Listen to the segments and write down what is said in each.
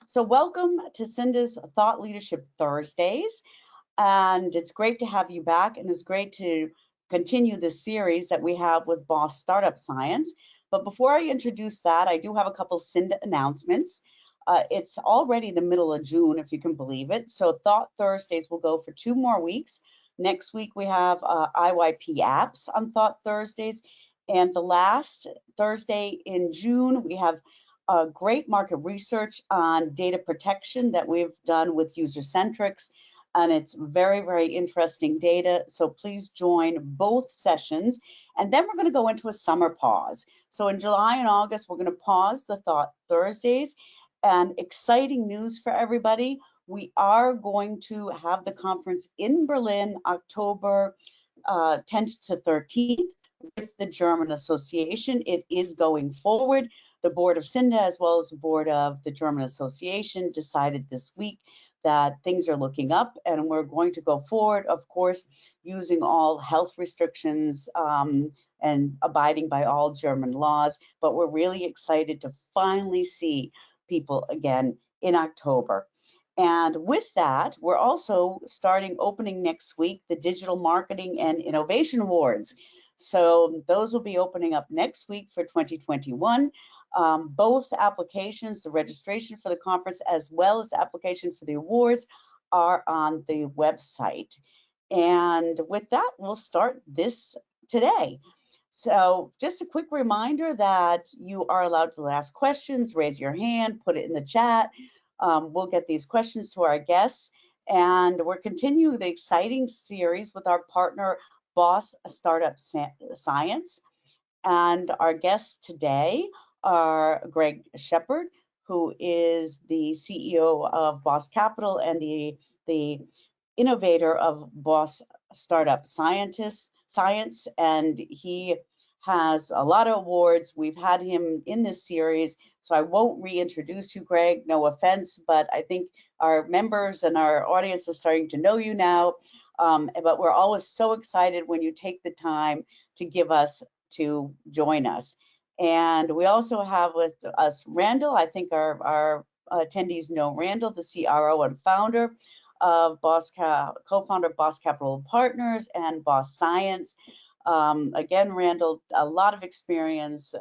So welcome to Cinda's Thought Leadership Thursdays. And it's great to have you back, and it's great to continue this series that we have with Boss Startup Science. But before I introduce that, I do have a couple Cinda announcements. It's already the middle of June, if you can believe it. So Thought Thursdays will go for 2 more weeks. Next week, we have IYP apps on Thought Thursdays. And the last Thursday in June, we have great market research on data protection that we've done with user-centrics. And it's very, very interesting data. So please join both sessions. And then we're going to go into a summer pause. So in July and August, we're going to pause the Thought Thursdays. And exciting news for everybody. We are going to have the conference in Berlin, October 10th to 13th with the German Association. It is going forward. The board of Cinda, as well as the board of the German Association, decided this week that things are looking up, and we're going to go forward, of course, using all health restrictions and abiding by all German laws. But we're really excited to finally see people again in October. And with that, we're also opening next week the Digital Marketing and Innovation Awards. So those will be opening up next week for 2021. Both applications, the registration for the conference as well as the application for the awards, are on the website. And with that, we'll start this today. So just a quick reminder that you are allowed to ask questions, raise your hand, put it in the chat. We'll get these questions to our guests. And we're continuing the exciting series with our partner, Boss Startup Science. And our guests today are Greg Shepard, who is the CEO of Boss Capital and the innovator of Boss Startup Science, and he has a lot of awards. We've had him in this series, so I won't reintroduce you, Greg, no offense, but I think our members and our audience are starting to know you now. But we're always so excited when you take the time to join us. And we also have with us Randall. I think our attendees know Randall, the CRO and founder of co-founder of Boss Capital Partners and Boss Science. Again, Randall, a lot of experience,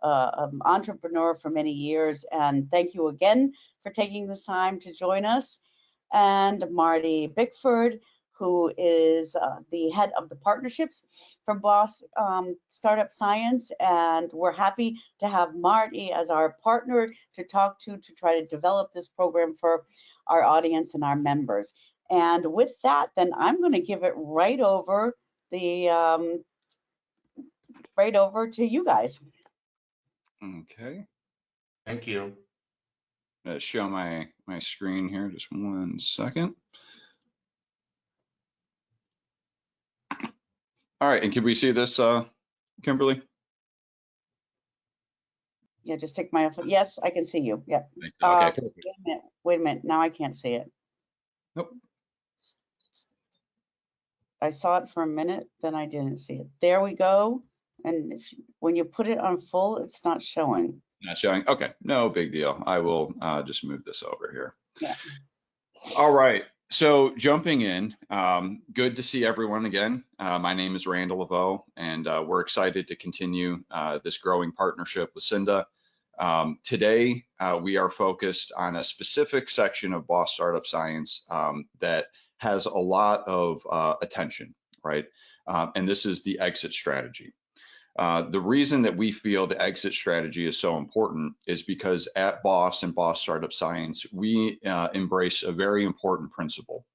entrepreneur for many years, and thank you again for taking this time to join us. And Marty Bickford, who is the head of the partnerships for Boss Startup Science, and we're happy to have Marty as our partner to talk to try to develop this program for our audience and our members. And with that, then I'm going to give it right over to you guys. Okay. Thank you. Show my screen here, just 1 second. All right, and can we see this, Kimberly? Yeah, just take my, yes, I can see you, yep. Okay, perfect. Wait a minute, now I can't see it. Nope. I saw it for a minute, then I didn't see it. There we go. And when you put it on full, it's not showing. Not showing, okay, no big deal. I will just move this over here. Yeah. All right, so jumping in, good to see everyone again. My name is Randall Laveau, and we're excited to continue this growing partnership with Cinda. Today, we are focused on a specific section of Boss Startup Science that has a lot of attention, right? And this is the exit strategy. The reason that we feel the exit strategy is so important is because at Boss and Boss Startup Science, we embrace a very important principle,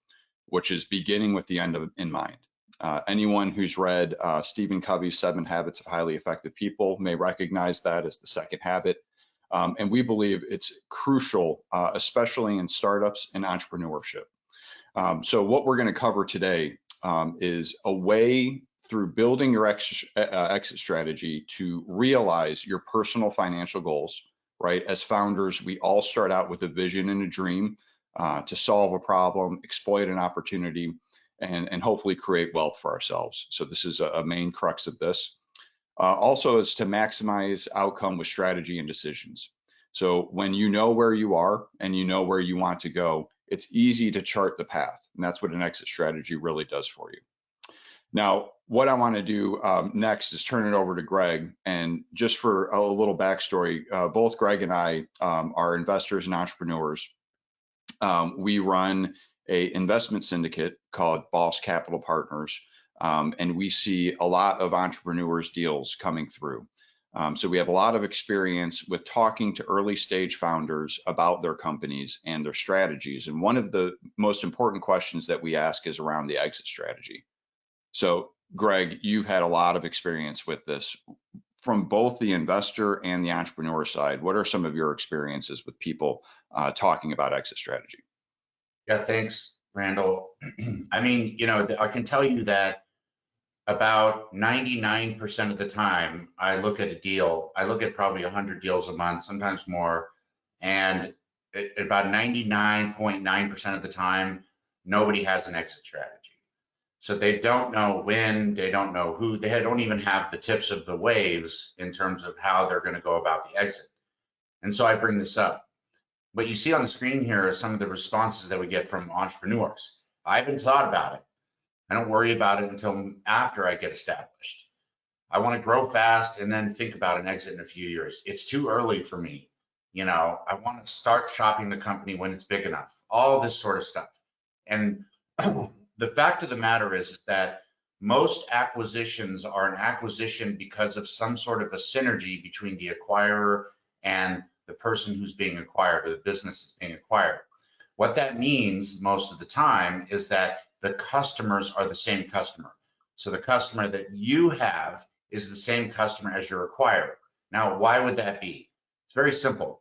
which is beginning with the end in mind. Anyone who's read Stephen Covey's 7 Habits of Highly Effective People may recognize that as the second habit. And we believe it's crucial, especially in startups and entrepreneurship. So what we're going to cover today is a way through building your exit strategy to realize your personal financial goals, right? As founders, we all start out with a vision and a dream to solve a problem, exploit an opportunity, and hopefully create wealth for ourselves. So this is a main crux of this. Also is to maximize outcome with strategy and decisions. So when you know where you are and you know where you want to go, it's easy to chart the path. And that's what an exit strategy really does for you. Now, what I want to do next is turn it over to Greg. And just for a little backstory, both Greg and I are investors and entrepreneurs. We run a investment syndicate called Boss Capital Partners, and we see a lot of entrepreneurs deals coming through. So we have a lot of experience with talking to early stage founders about their companies and their strategies. And one of the most important questions that we ask is around the exit strategy. So Greg, you've had a lot of experience with this from both the investor and the entrepreneur side. What are some of your experiences with people talking about exit strategy? Yeah, thanks, Randall. I mean, I can tell you that about 99% of the time I look at a deal, I look at probably 100 deals a month, sometimes more, and about 99.9% of the time, nobody has an exit strategy. So they don't know when, they don't know who, they don't even have the tips of the waves in terms of how they're going to go about the exit. And so I bring this up. What you see on the screen here are some of the responses that we get from entrepreneurs. I haven't thought about it. I don't worry about it until after I get established. I want to grow fast and then think about an exit in a few years. It's too early for me. I want to start shopping the company when it's big enough, all this sort of stuff. And the fact of the matter is that most acquisitions are an acquisition because of some sort of a synergy between the acquirer and the person who's being acquired, or the business is being acquired. What that means most of the time is that the customers are the same customer. So the customer that you have is the same customer as your acquirer. Now, why would that be? It's very simple.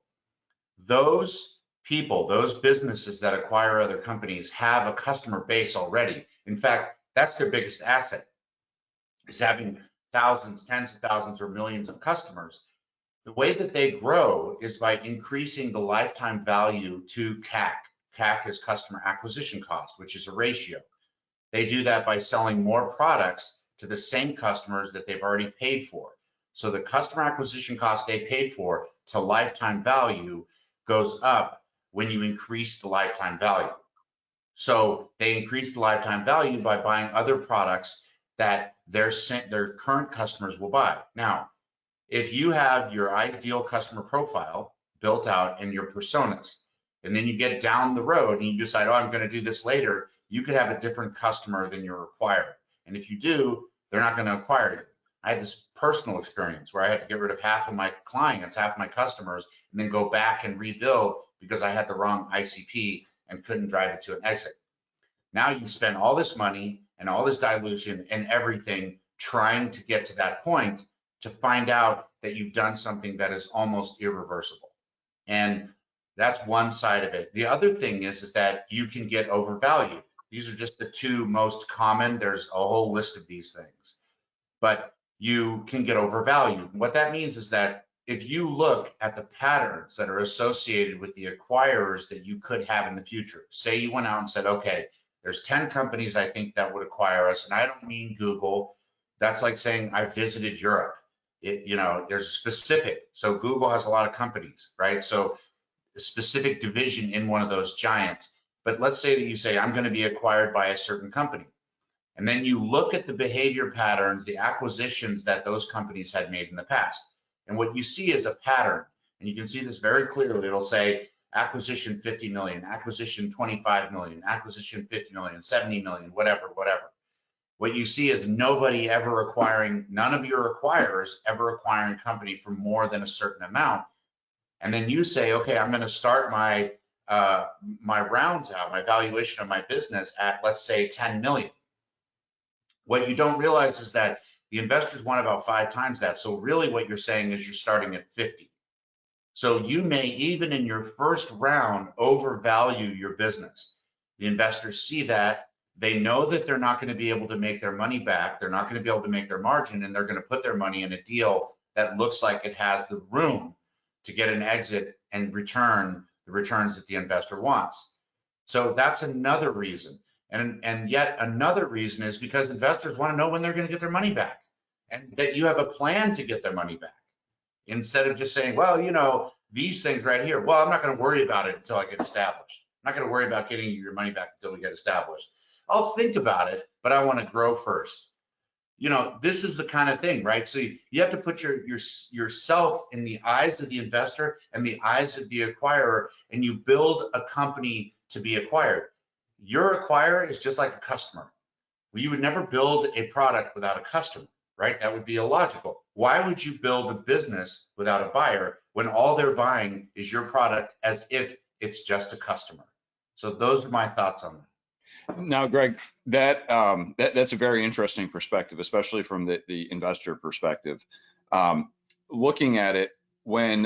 Those people, those businesses that acquire other companies have a customer base already. In fact, that's their biggest asset, is having thousands, tens of thousands, or millions of customers. The way that they grow is by increasing the lifetime value to CAC. CAC is customer acquisition cost, which is a ratio. They do that by selling more products to the same customers that they've already paid for. So the customer acquisition cost they paid for to lifetime value goes up when you increase the lifetime value. So they increase the lifetime value by buying other products that their current customers will buy. Now, if you have your ideal customer profile built out in your personas, and then you get down the road and you decide, oh, I'm going to do this later, you could have a different customer than your acquirer. And if you do, they're not going to acquire you. I had this personal experience where I had to get rid of half of my clients, half of my customers, and then go back and rebuild because I had the wrong ICP and couldn't drive it to an exit. Now you spend all this money and all this dilution and everything trying to get to that point to find out that you've done something that is almost irreversible. And that's one side of it. The other thing is that you can get overvalued. These are just the two most common. There's a whole list of these things, but you can get overvalued. What that means is that if you look at the patterns that are associated with the acquirers that you could have in the future, say you went out and said, okay, there's 10 companies I think that would acquire us, and I don't mean Google. That's like saying I visited Europe. There's a specific, so Google has a lot of companies, right? So a specific division in one of those giants. But let's say that you say, I'm going to be acquired by a certain company. And then you look at the behavior patterns, the acquisitions that those companies had made in the past. And what you see is a pattern. And you can see this very clearly. It'll say acquisition 50 million, acquisition 25 million, acquisition 50 million, 70 million, whatever. What you see is nobody ever acquiring, none of your acquirers ever acquiring a company for more than a certain amount. And then you say, okay, I'm going to start my rounds out, my valuation of my business at, let's say, 10 million. What you don't realize is that the investors want about 5 times that. So really what you're saying is you're starting at 50. So you may, even in your first round, overvalue your business. The investors see that. They know that they're not going to be able to make their money back. They're not going to be able to make their margin, and they're going to put their money in a deal that looks like it has the room to get an exit and return the returns that the investor wants. So that's another reason. And yet another reason is because investors want to know when they're going to get their money back, and that you have a plan to get their money back, instead of just saying, well, these things right here, well, I'm not going to worry about it until I get established. I'm not going to worry about getting you your money back until we get established. I'll think about it, but I want to grow first. You know, this is the kind of thing, right? So you have to put yourself in the eyes of the investor and the eyes of the acquirer, and you build a company to be acquired. Your acquirer is just like a customer. You would never build a product without a customer, right? That would be illogical. Why would you build a business without a buyer when all they're buying is your product as if it's just a customer? So those are my thoughts on that. Now, Greg, that's a very interesting perspective, especially from the investor perspective. Looking at it, when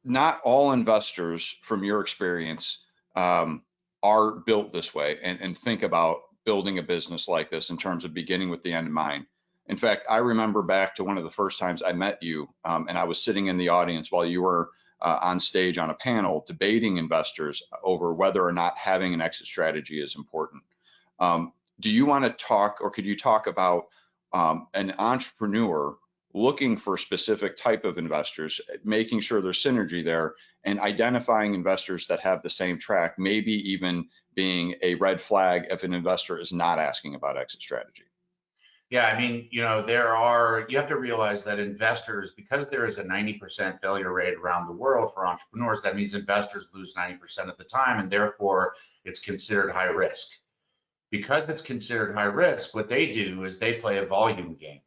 not all investors, from your experience, are built this way and think about building a business like this in terms of beginning with the end in mind. In fact, I remember back to one of the first times I met you, and I was sitting in the audience while you were on stage on a panel debating investors over whether or not having an exit strategy is important. Do you want to talk, or could you talk about an entrepreneur looking for a specific type of investors, making sure there's synergy there, and identifying investors that have the same track, maybe even being a red flag if an investor is not asking about exit strategy? Yeah, I mean, you know, you have to realize that investors, because there is a 90% failure rate around the world for entrepreneurs, that means investors lose 90% of the time, and therefore it's considered high risk. Because it's considered high risk, what they do is they play a volume game.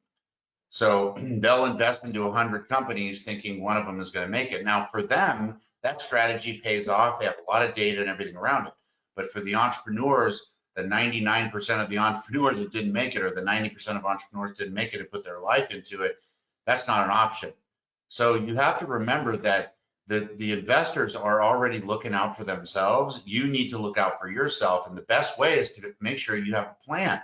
So they'll invest into 100 companies thinking one of them is going to make it. Now, for them, that strategy pays off. They have a lot of data and everything around it. But for the entrepreneurs, the 99% of the entrepreneurs that didn't make it, or the 90% of entrepreneurs didn't make it and put their life into it, that's not an option. So you have to remember that the investors are already looking out for themselves. You need to look out for yourself. And the best way is to make sure you have a plan.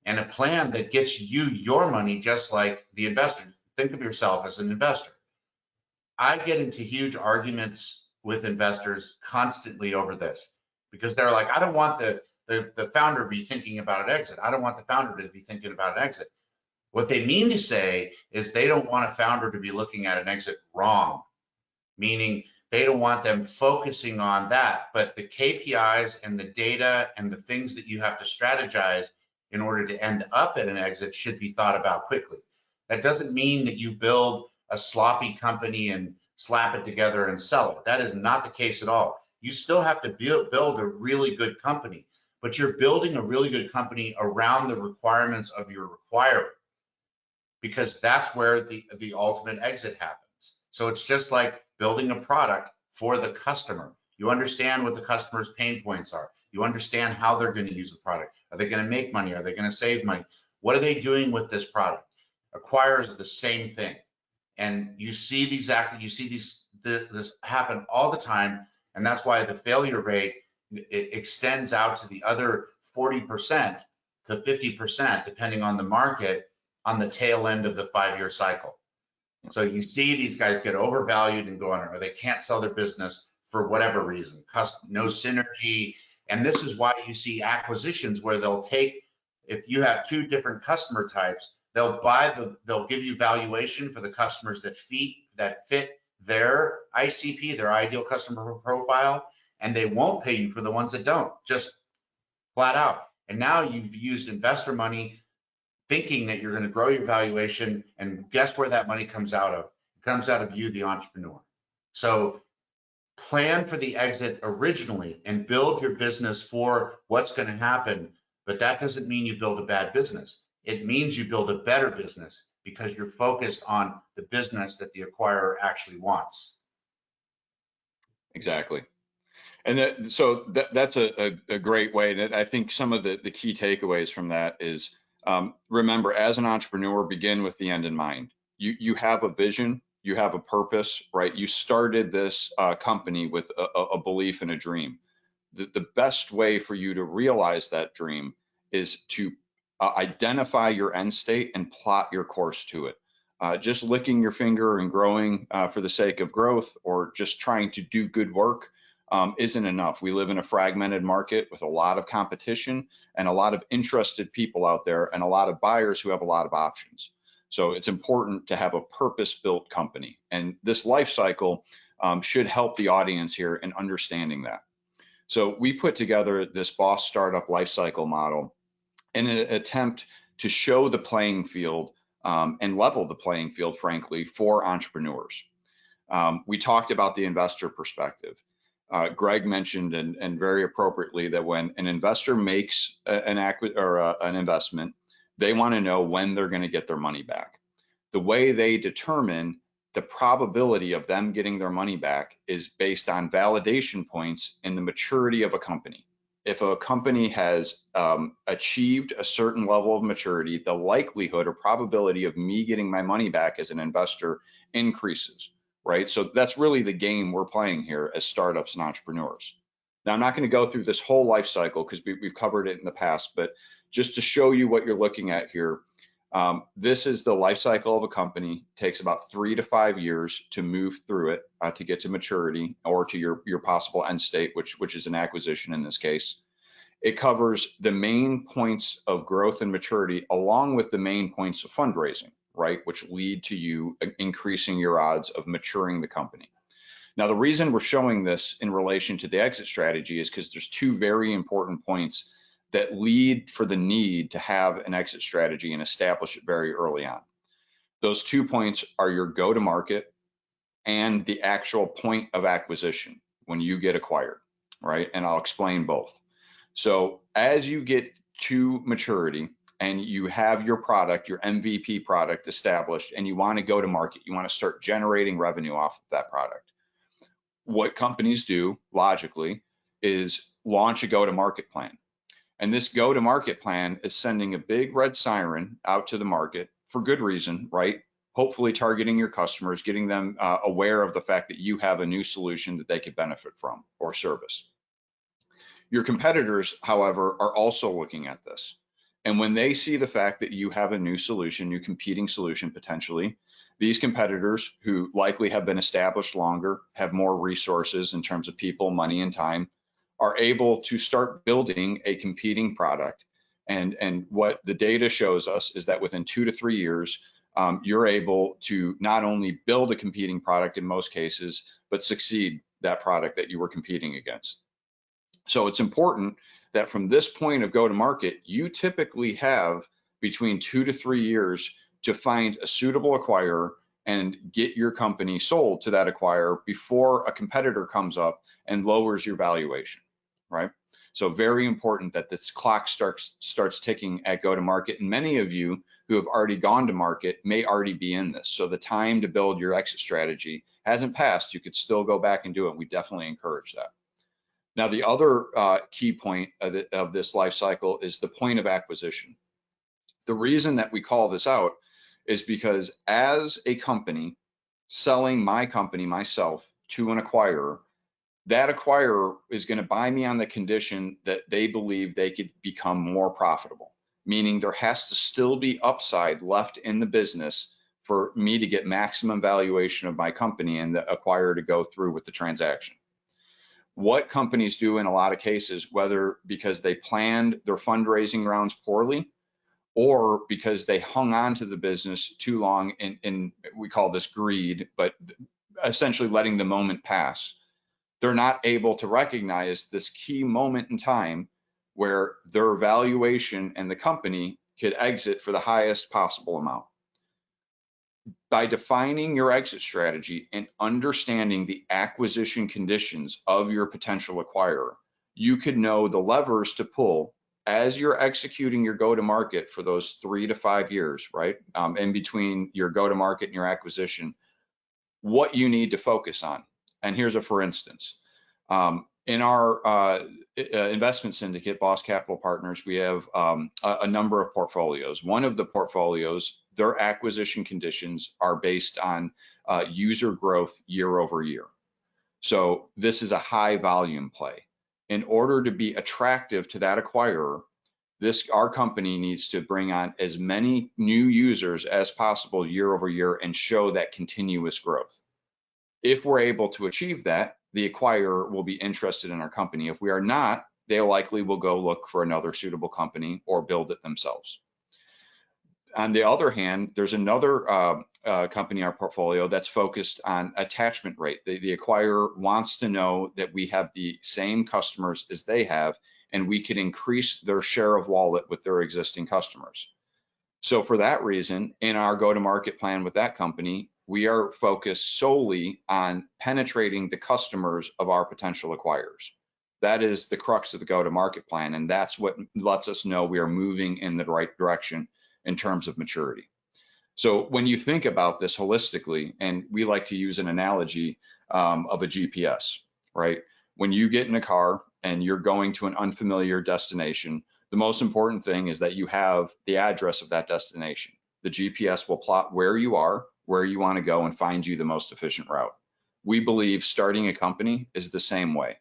And a plan that gets you your money, just like the investor. Think of yourself as an investor. I get into huge arguments with investors constantly over this, because they're like, I don't want the founder to be thinking about an exit. I don't want the founder to be thinking about an exit. What they mean to say is they don't want a founder to be looking at an exit wrong, meaning they don't want them focusing on that. But the KPIs and the data and the things that you have to strategize in order to end up at an exit should be thought about quickly. That doesn't mean that you build a sloppy company and slap it together and sell it. That is not the case at all. You still have to build a really good company, but you're building a really good company around the requirements of your acquirer, because that's where the ultimate exit happens. So it's just like building a product for the customer. You understand what the customer's pain points are. You understand how they're going to use the product. Are they going to make money? Are they going to save money? What are they doing with this product? Acquirers are the same thing. And you see this happen all the time. And that's why the failure rate, it extends out to the other 40% to 50%, depending on the market, on the tail end of the 5-year cycle. So you see these guys get overvalued and go under, or they can't sell their business for whatever reason, no synergy. And this is why you see acquisitions where they'll take, if you have 2 different customer types, they'll give you valuation for the customers that fit their ICP, their ideal customer profile, and they won't pay you for the ones that don't, just flat out. And now you've used investor money thinking that you're going to grow your valuation, and guess where that money comes out of? It comes out of you, the entrepreneur. So plan for the exit originally and build your business for what's going to happen, but that doesn't mean you build a bad business. It means you build a better business because you're focused on the business that the acquirer actually wants. Exactly. And that's a great way. And I think some of the key takeaways from that is, remember, as an entrepreneur, begin with the end in mind. You have a vision, you have a purpose, right? You started this company with a belief and a dream. The best way for you to realize that dream is to identify your end state and plot your course to it. Just licking your finger and growing for the sake of growth, or just trying to do good work, isn't enough. We live in a fragmented market with a lot of competition and a lot of interested people out there, and a lot of buyers who have a lot of options. So it's important to have a purpose-built company. And this life cycle should help the audience here in understanding that. So we put together this Boss Startup life cycle model in an attempt to show the playing field and level the playing field, frankly, for entrepreneurs. We talked about the investor perspective. Greg mentioned, and very appropriately, that when an investor makes an investment, they want to know when they're going to get their money back. The way they determine the probability of them getting their money back is based on validation points in the maturity of a company. If a company has achieved a certain level of maturity, the likelihood or probability of me getting my money back as an investor increases, right? So that's really the game we're playing here as startups and entrepreneurs. Now, I'm not going to go through this whole life cycle because we've covered it in the past, but just to show you what you're looking at here, this is the life cycle of a company. It takes about 3 to 5 years to move through it to get to maturity or to your possible end state, which is an acquisition in this case. It covers the main points of growth and maturity along with the main points of fundraising, right, which lead to you increasing your odds of maturing the company. Now, the reason we're showing this in relation to the exit strategy is because there's 2 very important points that lead for the need to have an exit strategy and establish it very early on. Those 2 points are your go-to-market and the actual point of acquisition when you get acquired, right? And I'll explain both. So as you get to maturity and you have your product, your MVP product established, and you want to go to market, you want to start generating revenue off of that product. What companies do logically is launch a go-to-market plan. And this go-to-market plan is sending a big red siren out to the market for good reason, right? Hopefully targeting your customers, getting them aware of the fact that you have a new solution that they could benefit from or service. Your competitors, however, are also looking at this. And when they see the fact that you have a new solution, new competing solution potentially, these competitors who likely have been established longer, have more resources in terms of people, money, and time, are able to start building a competing product. And what the data shows us is that within 2 to 3 years, you're able to not only build a competing product in most cases, but succeed that product that you were competing against. So it's important that from this point of go-to-market, you typically have between 2 to 3 years to find a suitable acquirer and get your company sold to that acquirer before a competitor comes up and lowers your valuation, right? So very important that this clock starts ticking at go-to-market. And many of you who have already gone to market may already be in this. So the time to build your exit strategy hasn't passed. You could still go back and do it. We definitely encourage that. Now, the other key point of this life cycle is the point of acquisition. The reason that we call this out is because as a company selling my company, myself, to an acquirer, that acquirer is going to buy me on the condition that they believe they could become more profitable, meaning there has to still be upside left in the business for me to get maximum valuation of my company and the acquirer to go through with the transaction. What companies do in a lot of cases, whether because they planned their fundraising rounds poorly or because they hung on to the business too long in we call this greed, but essentially letting the moment pass, they're not able to recognize this key moment in time where their valuation and the company could exit for the highest possible amount. By defining your exit strategy and understanding the acquisition conditions of your potential acquirer, you could know the levers to pull as you're executing your go-to-market for those 3 to 5 years, right? In between your go-to-market and your acquisition, what you need to focus on. And here's a for instance. In our investment syndicate, Boss Capital Partners, we have a number of portfolios. One of the portfolios, their acquisition conditions are based on user growth year over year. So this is a high volume play. In order to be attractive to that acquirer, our company needs to bring on as many new users as possible year over year and show that continuous growth. If we're able to achieve that, the acquirer will be interested in our company. If we are not, they likely will go look for another suitable company or build it themselves. On the other hand, there's another company in our portfolio that's focused on attachment rate. The acquirer wants to know that we have the same customers as they have, and we can increase their share of wallet with their existing customers. So for that reason, in our go-to-market plan with that company, we are focused solely on penetrating the customers of our potential acquirers. That is the crux of the go-to-market plan, and that's what lets us know we are moving in the right direction in terms of maturity. So when you think about this holistically, and we like to use an analogy of a GPS, right? When you get in a car and you're going to an unfamiliar destination, the most important thing is that you have the address of that destination. The GPS will plot where you are, where you want to go, and find you the most efficient route. We believe starting a company is the same way.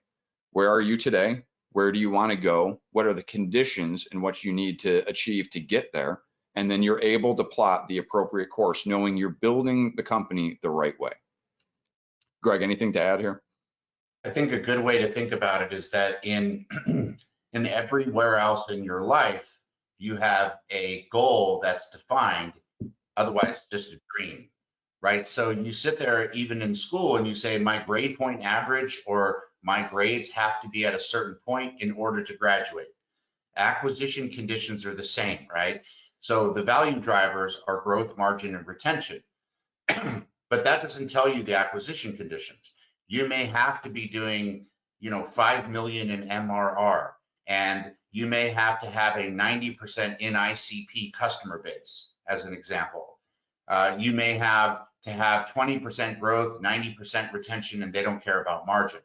Where are you today? Where do you want to go? What are the conditions and what you need to achieve to get there? And then you're able to plot the appropriate course, knowing you're building the company the right way. Greg, anything to add here? I think a good way to think about it is that in everywhere else in your life, you have a goal that's defined, otherwise just a dream, right? So you sit there even in school and you say, my grade point average or my grades have to be at a certain point in order to graduate. Acquisition conditions are the same, right? So the value drivers are growth, margin, and retention. But that doesn't tell you the acquisition conditions. You may have to be doing, 5 million in MRR, and you may have to have a 90% in ICP customer base, as an example. You may have to have 20% growth, 90% retention, and they don't care about margin.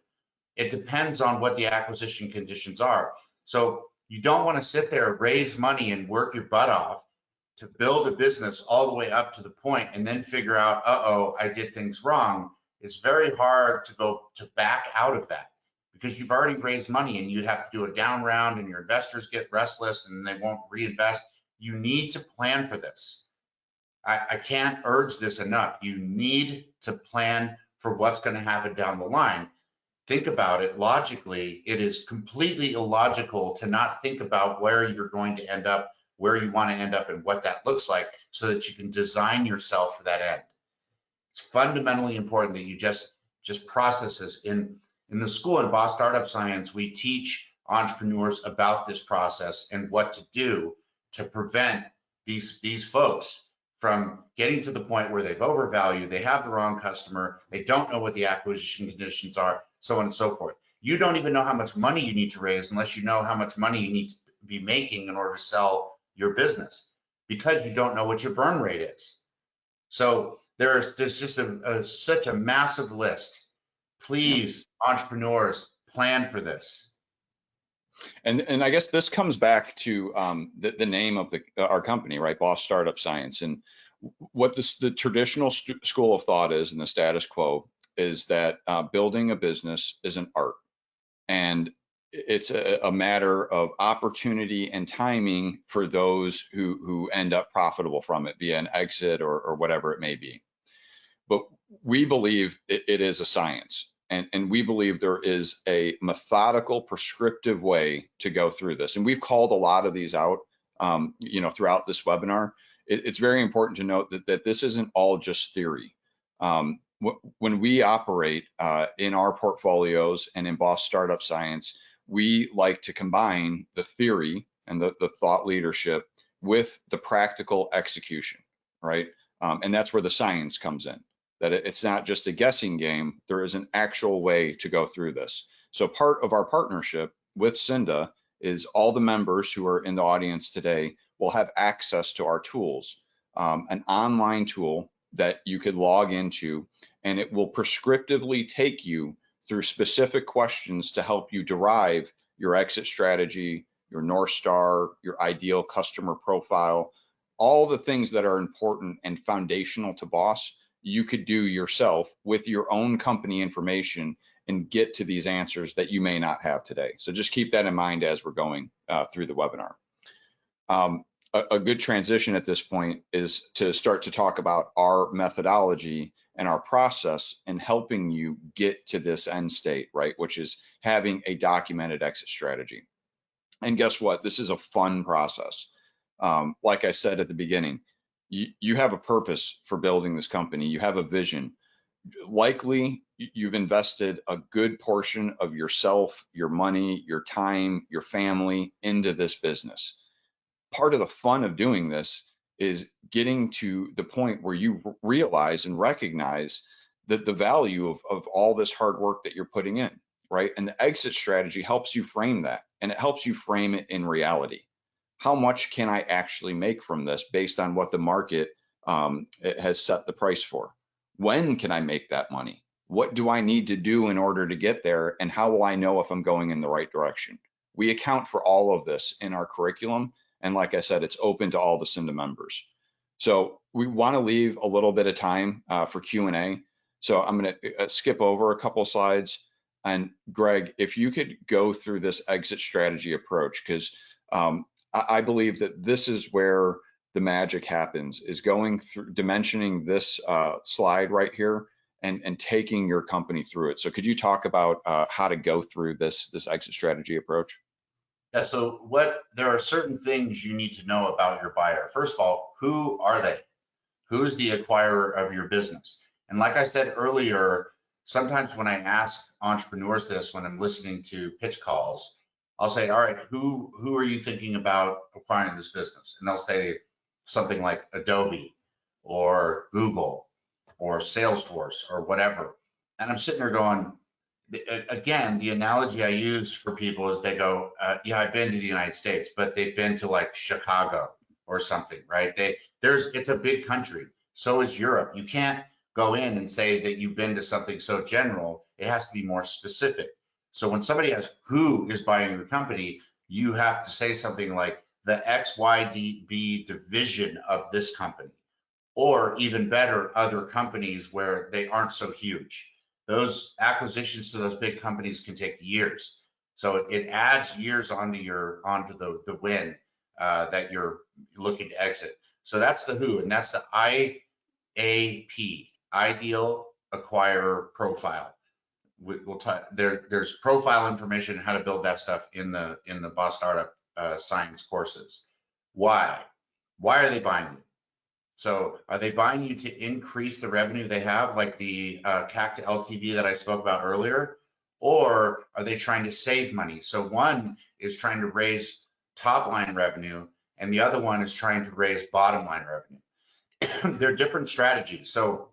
It depends on what the acquisition conditions are. So you don't want to sit there, raise money, and work your butt off to build a business all the way up to the point and then figure out, I did things wrong. It's very hard to back out of that because you've already raised money and you'd have to do a down round and your investors get restless and they won't reinvest. You need to plan for this. I can't urge this enough. You need to plan for what's going to happen down the line. Think about it logically. It is completely illogical to not think about where you're going to end up, where you want to end up, and what that looks like so that you can design yourself for that end. It's fundamentally important that you just process this. In the school in Boss Startup Science, we teach entrepreneurs about this process and what to do to prevent these folks from getting to the point where they've overvalued, they have the wrong customer, they don't know what the acquisition conditions are, so on and so forth. You don't even know how much money you need to raise unless you know how much money you need to be making in order to sell your business, because you don't know what your burn rate is. So there's just such a massive list. Please, entrepreneurs, plan for this. And I guess this comes back to the name of our company, right? Boss Startup Science. And what the traditional school of thought is, and the status quo, is that building a business is an art. And it's a matter of opportunity and timing for those who end up profitable from it, via an exit or whatever it may be. But we believe it is a science. And we believe there is a methodical, prescriptive way to go through this. And we've called a lot of these out, throughout this webinar. It's very important to note that this isn't all just theory. When we operate in our portfolios and in Boss Startup Science, we like to combine the theory and the thought leadership with the practical execution, right? And that's where the science comes in. That it's not just a guessing game, there is an actual way to go through this. So part of our partnership with Cinda is all the members who are in the audience today will have access to our tools, an online tool that you could log into, and it will prescriptively take you through specific questions to help you derive your exit strategy, your North Star, your ideal customer profile, all the things that are important and foundational to Boss. You could do yourself with your own company information and get to these answers that you may not have today. So just keep that in mind as we're going through the webinar. A good transition at this point is to start to talk about our methodology and our process in helping you get to this end state, right? Which is having a documented exit strategy. And guess what? This is a fun process. Like I said at the beginning, you have a purpose for building this company. You have a vision. Likely you've invested a good portion of yourself, your money, your time, your family into this business. Part of the fun of doing this is getting to the point where you realize and recognize that the value of all this hard work that you're putting in, right? And the exit strategy helps you frame that, and it helps you frame it in reality. How much can I actually make from this based on what the market it has set the price for? When can I make that money? What do I need to do in order to get there? And how will I know if I'm going in the right direction? We account for all of this in our curriculum. And like I said, it's open to all the Cinda members. So we want to leave a little bit of time for Q&A. So I'm going to skip over a couple slides. And Greg, if you could go through this exit strategy approach, because I believe that this is where the magic happens, is going through dimensioning this slide right here and taking your company through it. So could you talk about how to go through this exit strategy approach? Yeah, so there are certain things you need to know about your buyer. First of all, who are they? Who's the acquirer of your business? And like I said earlier, sometimes when I ask entrepreneurs this, when I'm listening to pitch calls, I'll say, all right, who are you thinking about acquiring this business? And they'll say something like Adobe or Google or Salesforce or whatever. And I'm sitting there going, again, the analogy I use for people is they go, yeah, I've been to the United States, but they've been to like Chicago or something, right? It's a big country. So is Europe. You can't go in and say that you've been to something so general. It has to be more specific. So when somebody asks who is buying your company, you have to say something like the XYB division of this company, or even better, other companies where they aren't so huge. Those acquisitions to those big companies can take years. So it adds years onto the win that you're looking to exit. So that's the who, and that's the IAP, Ideal Acquirer Profile. We'll talk there's profile information, how to build that stuff in the Boss Startup Science courses. Why are they buying you? So are they buying you to increase the revenue they have, like the CAC to LTV that I spoke about earlier? Or are they trying to save money? So one is trying to raise top line revenue, and the other one is trying to raise bottom line revenue. They're different strategies. So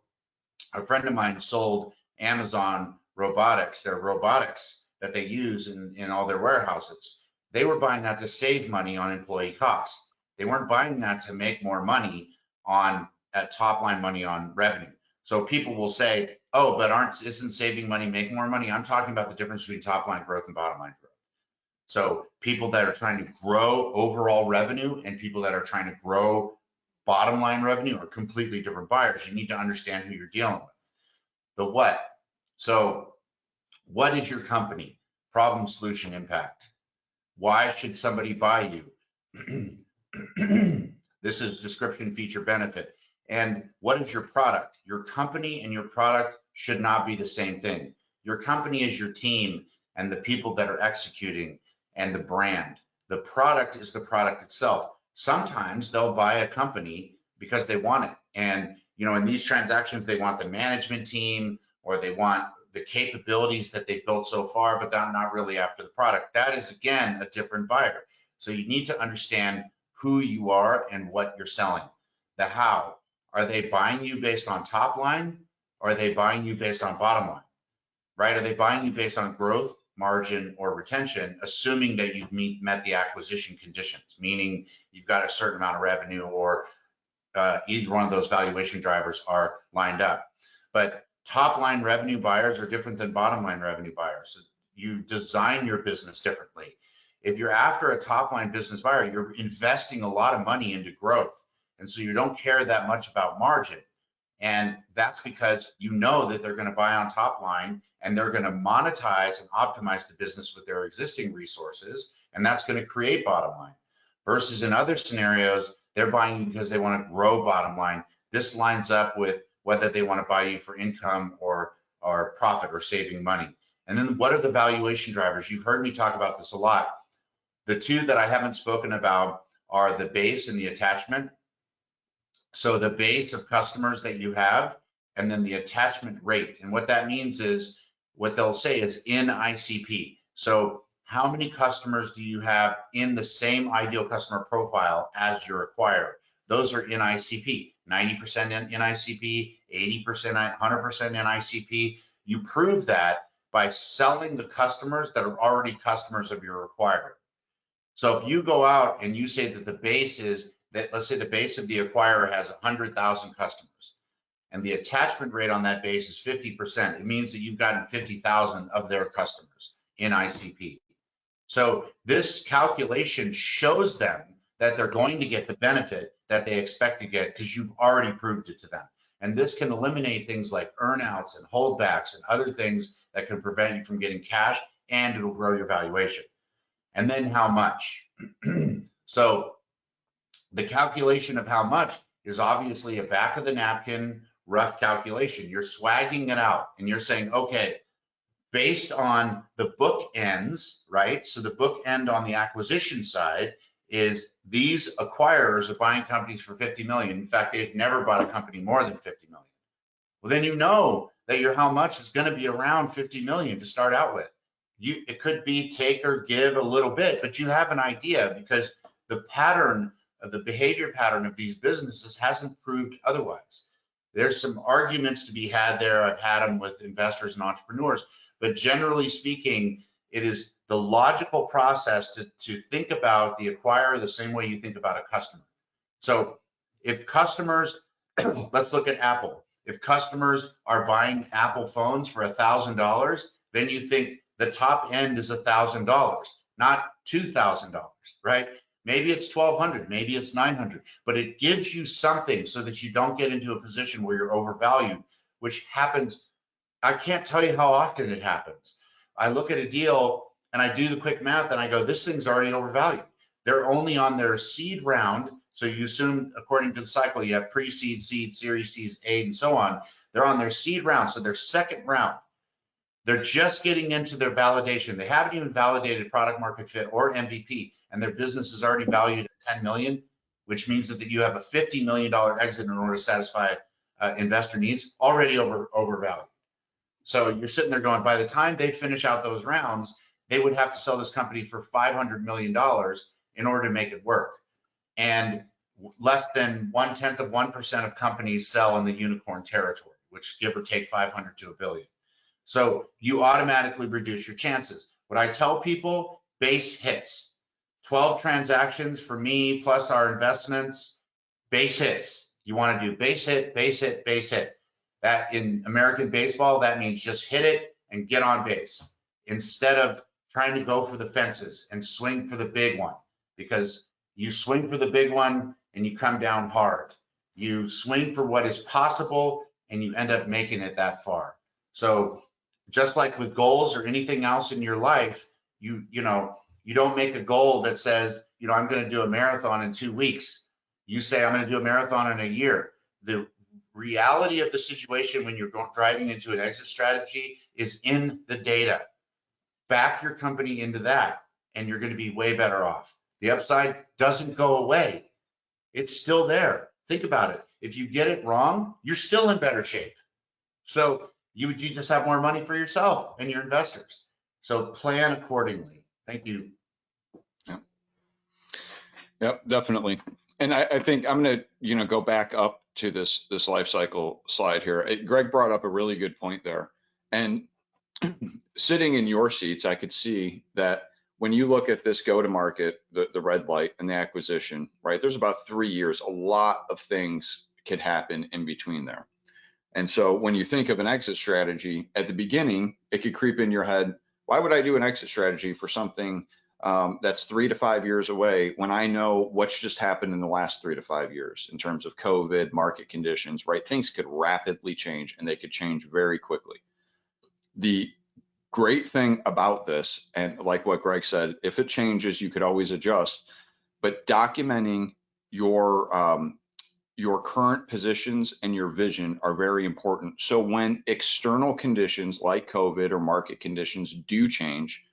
a friend of mine sold Amazon robotics, their robotics that they use in all their warehouses. They were buying that to save money on employee costs. They weren't buying that to make more money on top line money on revenue. So people will say, oh, but isn't saving money making more money? I'm talking about the difference between top line growth and bottom line growth. So people that are trying to grow overall revenue and people that are trying to grow bottom line revenue are completely different buyers. You need to understand who you're dealing with. The what. So what is your company? Problem, solution, impact. Why should somebody buy you? This is description, feature, benefit. And what is your product? Your company and your product should not be the same thing. Your company is your team and the people that are executing and the brand. The product is the product itself. Sometimes they'll buy a company because they want it. And in these transactions, they want the management team, or they want the capabilities that they've built so far, but not really after the product. That is, again, a different buyer. So you need to understand who you are and what you're selling. The how. Are they buying you based on top line, or are they buying you based on bottom line, right? Are they buying you based on growth, margin, or retention, assuming that you've met the acquisition conditions, meaning you've got a certain amount of revenue, or either one of those valuation drivers are lined up. But top line revenue buyers are different than bottom line revenue buyers. You design your business differently. If you're after a top line business buyer, you're investing a lot of money into growth. And so you don't care that much about margin. And that's because you know that they're going to buy on top line, and they're going to monetize and optimize the business with their existing resources. And that's going to create bottom line. Versus in other scenarios, they're buying you because they want to grow bottom line. This lines up with whether they want to buy you for income or profit or saving money. And then what are the valuation drivers? You've heard me talk about this a lot. The two that I haven't spoken about are the base and the attachment. So the base of customers that you have, and then the attachment rate. And what that means is, what they'll say is in ICP. So how many customers do you have in the same ideal customer profile as your acquirer? Those are in ICP, 90% in ICP, 80%, 100% in ICP. You prove that by selling the customers that are already customers of your acquirer. So if you go out and you say that the base is, that let's say the base of the acquirer has 100,000 customers, and the attachment rate on that base is 50%, it means that you've gotten 50,000 of their customers in ICP. So this calculation shows them that they're going to get the benefit that they expect to get because you've already proved it to them. And this can eliminate things like earnouts and holdbacks and other things that can prevent you from getting cash, and it'll grow your valuation. And then how much? So the calculation of how much is obviously a back of the napkin rough calculation. You're swagging it out and you're saying, okay, based on the bookends, right? So the bookend on the acquisition side is these acquirers are buying companies for 50 million. In fact, they've never bought a company more than 50 million. Well, then you know that your how much is going to be around 50 million to start out with. It could be take or give a little bit, but you have an idea because the pattern of the behavior pattern of these businesses hasn't proved otherwise. There's some arguments to be had there. I've had them with investors and entrepreneurs, but generally speaking, it is the logical process to think about the acquirer the same way you think about a customer. So if customers, let's look at Apple. If customers are buying Apple phones for $1,000, then you think the top end is $1,000, not $2,000, right? Maybe it's 1,200, maybe it's 900, but it gives you something so that you don't get into a position where you're overvalued, which happens. I can't tell you how often it happens. I look at a deal and I do the quick math and I go, this thing's already overvalued. They're only on their seed round. So you assume, according to the cycle, you have pre-seed, seed, series, seeds, A, and so on. They're on their seed round, so their second round. They're just getting into their validation. They haven't even validated product market fit or MVP, and their business is already valued at 10 million, which means that you have a $50 million exit in order to satisfy investor needs, already overvalued. So you're sitting there going, by the time they finish out those rounds, they would have to sell this company for $500 million in order to make it work. And less than 0.1% of companies sell in the unicorn territory, which give or take 500 to a billion. So you automatically reduce your chances. What I tell people, base hits. 12 transactions for me plus our investments, base hits. You want to do base hit, base hit, base hit. That in American baseball, that means just hit it and get on base instead of trying to go for the fences and swing for the big one, because you swing for the big one and you come down hard. You swing for what is possible and you end up making it that far. So just like with goals or anything else in your life, you don't make a goal that says, I'm going to do a marathon in 2 weeks. You say, I'm going to do a marathon in a year. The reality of the situation when you're driving into an exit strategy is in the data. Back your company into that, and you're going to be way better off. The upside doesn't go away. It's still there. Think about it. If you get it wrong, you're still in better shape. So you just have more money for yourself and your investors. So plan accordingly. Thank you. Yep, definitely. And I think I'm going to, go back up to this life cycle slide here. Greg brought up a really good point there. And sitting in your seats, I could see that when you look at this go-to-market, the red light and the acquisition, right? There's about 3 years. A lot of things could happen in between there. And so when you think of an exit strategy at the beginning, it could creep in your head. Why would I do an exit strategy for something that's 3 to 5 years away when I know what's just happened in the last 3 to 5 years in terms of COVID, market conditions, right? Things could rapidly change and they could change very quickly. The great thing about this, and like what Greg said, if it changes, you could always adjust, but documenting your current positions and your vision are very important. So when external conditions like COVID or market conditions do change,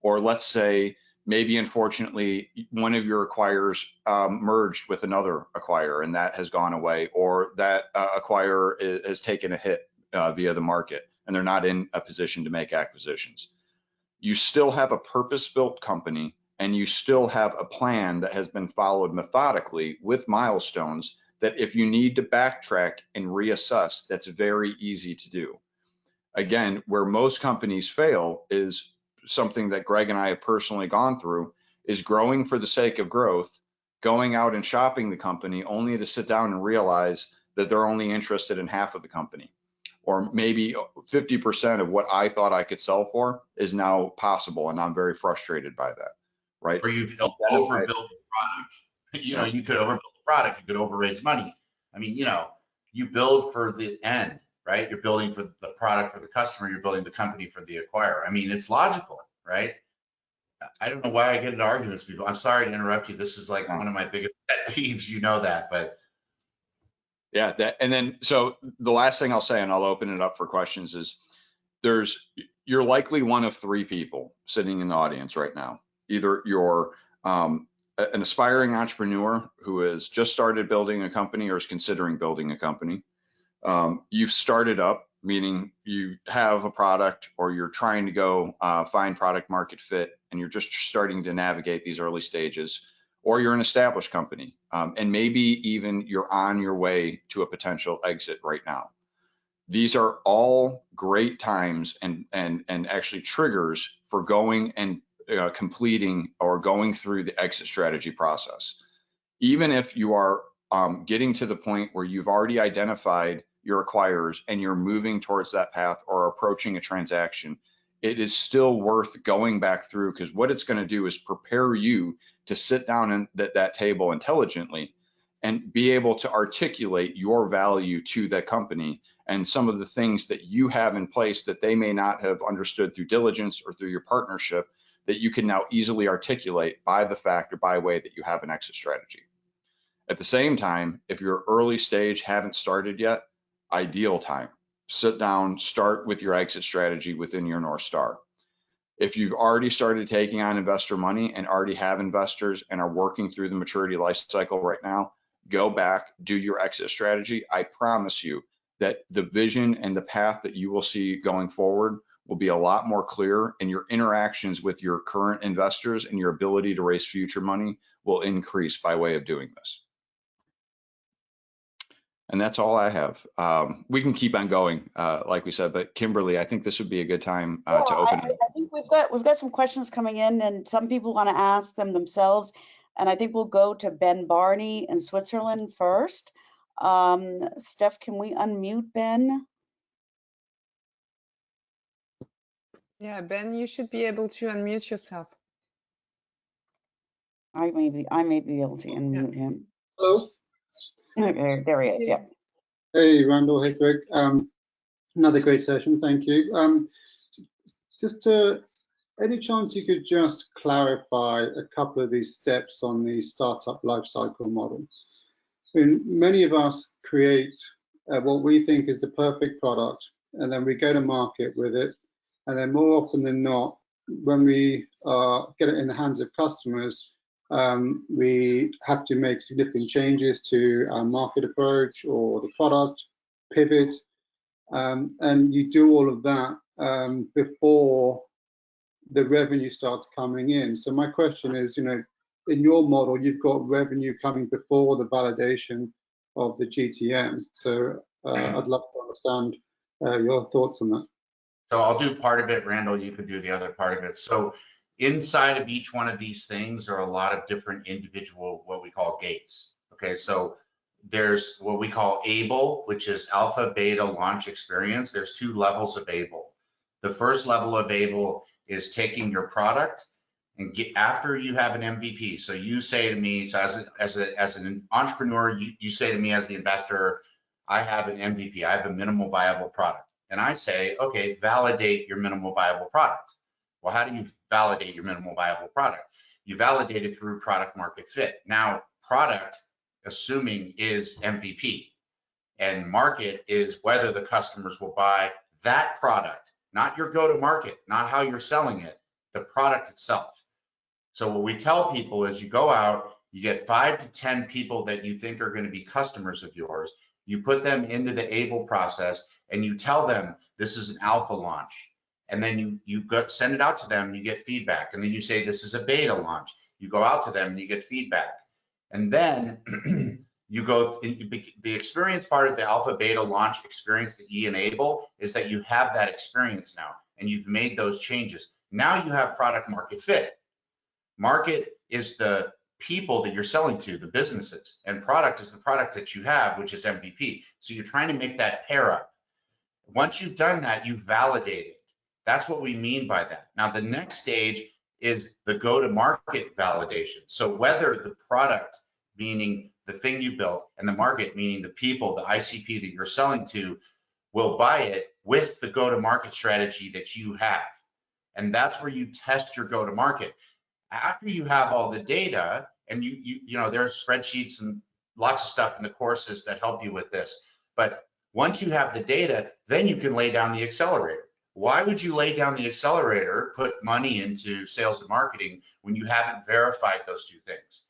or let's say maybe unfortunately one of your acquirers merged with another acquirer and that has gone away, or that acquirer has taken a hit via the market and they're not in a position to make acquisitions. You still have a purpose-built company and you still have a plan that has been followed methodically with milestones that if you need to backtrack and reassess, that's very easy to do. Again, where most companies fail is something that Greg and I have personally gone through, is growing for the sake of growth, going out and shopping the company only to sit down and realize that they're only interested in half of the company. Or maybe 50% of what I thought I could sell for is now possible, and I'm very frustrated by that, right? Or you've overbuilt the product. You know, you could overbuild the product, you could overraise money. I mean, you know, you build for the end, right? You're building for the product for the customer, you're building the company for the acquirer. I mean, it's logical, right? I don't know why I get into arguments with people. I'm sorry to interrupt you. This is like one of my biggest pet peeves, you know that, but. Yeah, and then, so the last thing I'll say, and I'll open it up for questions, is you're likely one of three people sitting in the audience right now. Either you're an aspiring entrepreneur who has just started building a company or is considering building a company. You've started up, meaning you have a product or you're trying to go find product market fit and you're just starting to navigate these early stages, or you're an established company and maybe even you're on your way to a potential exit right now. These are all great times and actually triggers for going and completing or going through the exit strategy process. Even if you are getting to the point where you've already identified your acquirers and you're moving towards that path or approaching a transaction, it is still worth going back through, because what it's going to do is prepare you to sit down at that table intelligently and be able to articulate your value to that company and some of the things that you have in place that they may not have understood through diligence or through your partnership, that you can now easily articulate by the fact or by way that you have an exit strategy. At the same time, if you're early stage, haven't started yet, ideal time. Sit down, start with your exit strategy within your North Star. If you've already started taking on investor money and already have investors and are working through the maturity life cycle right now, go back, do your exit strategy. I promise you that the vision and the path that you will see going forward will be a lot more clear, and your interactions with your current investors and your ability to raise future money will increase by way of doing this. And that's all I have. We can keep on going, like we said, but Kimberly, I think this would be a good time to open it. I think we've got some questions coming in, and some people want to ask them themselves. And I think we'll go to Ben Barney in Switzerland first. Steph, can we unmute Ben? Yeah, Ben, you should be able to unmute yourself. I may be able to unmute him. Hello. Okay, there he is. Yep. Hey, Randall. Hey, Greg. Another great session. Thank you. Any chance you could just clarify a couple of these steps on the startup lifecycle model? I mean, many of us create what we think is the perfect product, and then we go to market with it. And then more often than not, when we get it in the hands of customers, we have to make significant changes to our market approach or the product, pivot, and you do all of that before the revenue starts coming in. So my question is, in your model, you've got revenue coming before the validation of the GTM. So I'd love to understand your thoughts on that. So I'll do part of it, Randall, you could do the other part of it. So inside of each one of these things are a lot of different individual, what we call gates. Okay, so there's what we call ABLE, which is alpha, beta, launch experience. There's 2 levels of ABLE. The first level of ABLE is taking your product and after you have an MVP. So you say to me, so as an entrepreneur, you say to me as the investor, I have an MVP, I have a minimal viable product. And I say, okay, validate your minimal viable product. Well, how do you validate your minimal viable product? You validate it through product market fit. Now, product, assuming, is MVP, and market is whether the customers will buy that product, not your go-to-market, not how you're selling it, the product itself. So what we tell people is you go out, you get 5 to 10 people that you think are going to be customers of yours. You put them into the ABLE process and you tell them this is an alpha launch. And then you send it out to them and you get feedback. And then you say this is a beta launch. You go out to them and you get feedback. And then you go, the experience part of the alpha beta launch experience that you enable is that you have that experience now and you've made those changes. Now you have product market fit. Market is the people that you're selling to, the businesses, and product is the product that you have, which is MVP. So you're trying to make that pair up. Once you've done that, you validate it. That's what we mean by that. Now, the next stage is the go-to-market validation. So whether the product, meaning the thing you built, and the market, meaning the people, the ICP that you're selling to, will buy it with the go-to-market strategy that you have. And that's where you test your go-to-market. After you have all the data, and you know, there's spreadsheets and lots of stuff in the courses that help you with this. But once you have the data, then you can lay down the accelerator. Why would you lay down the accelerator, put money into sales and marketing when you haven't verified those two things?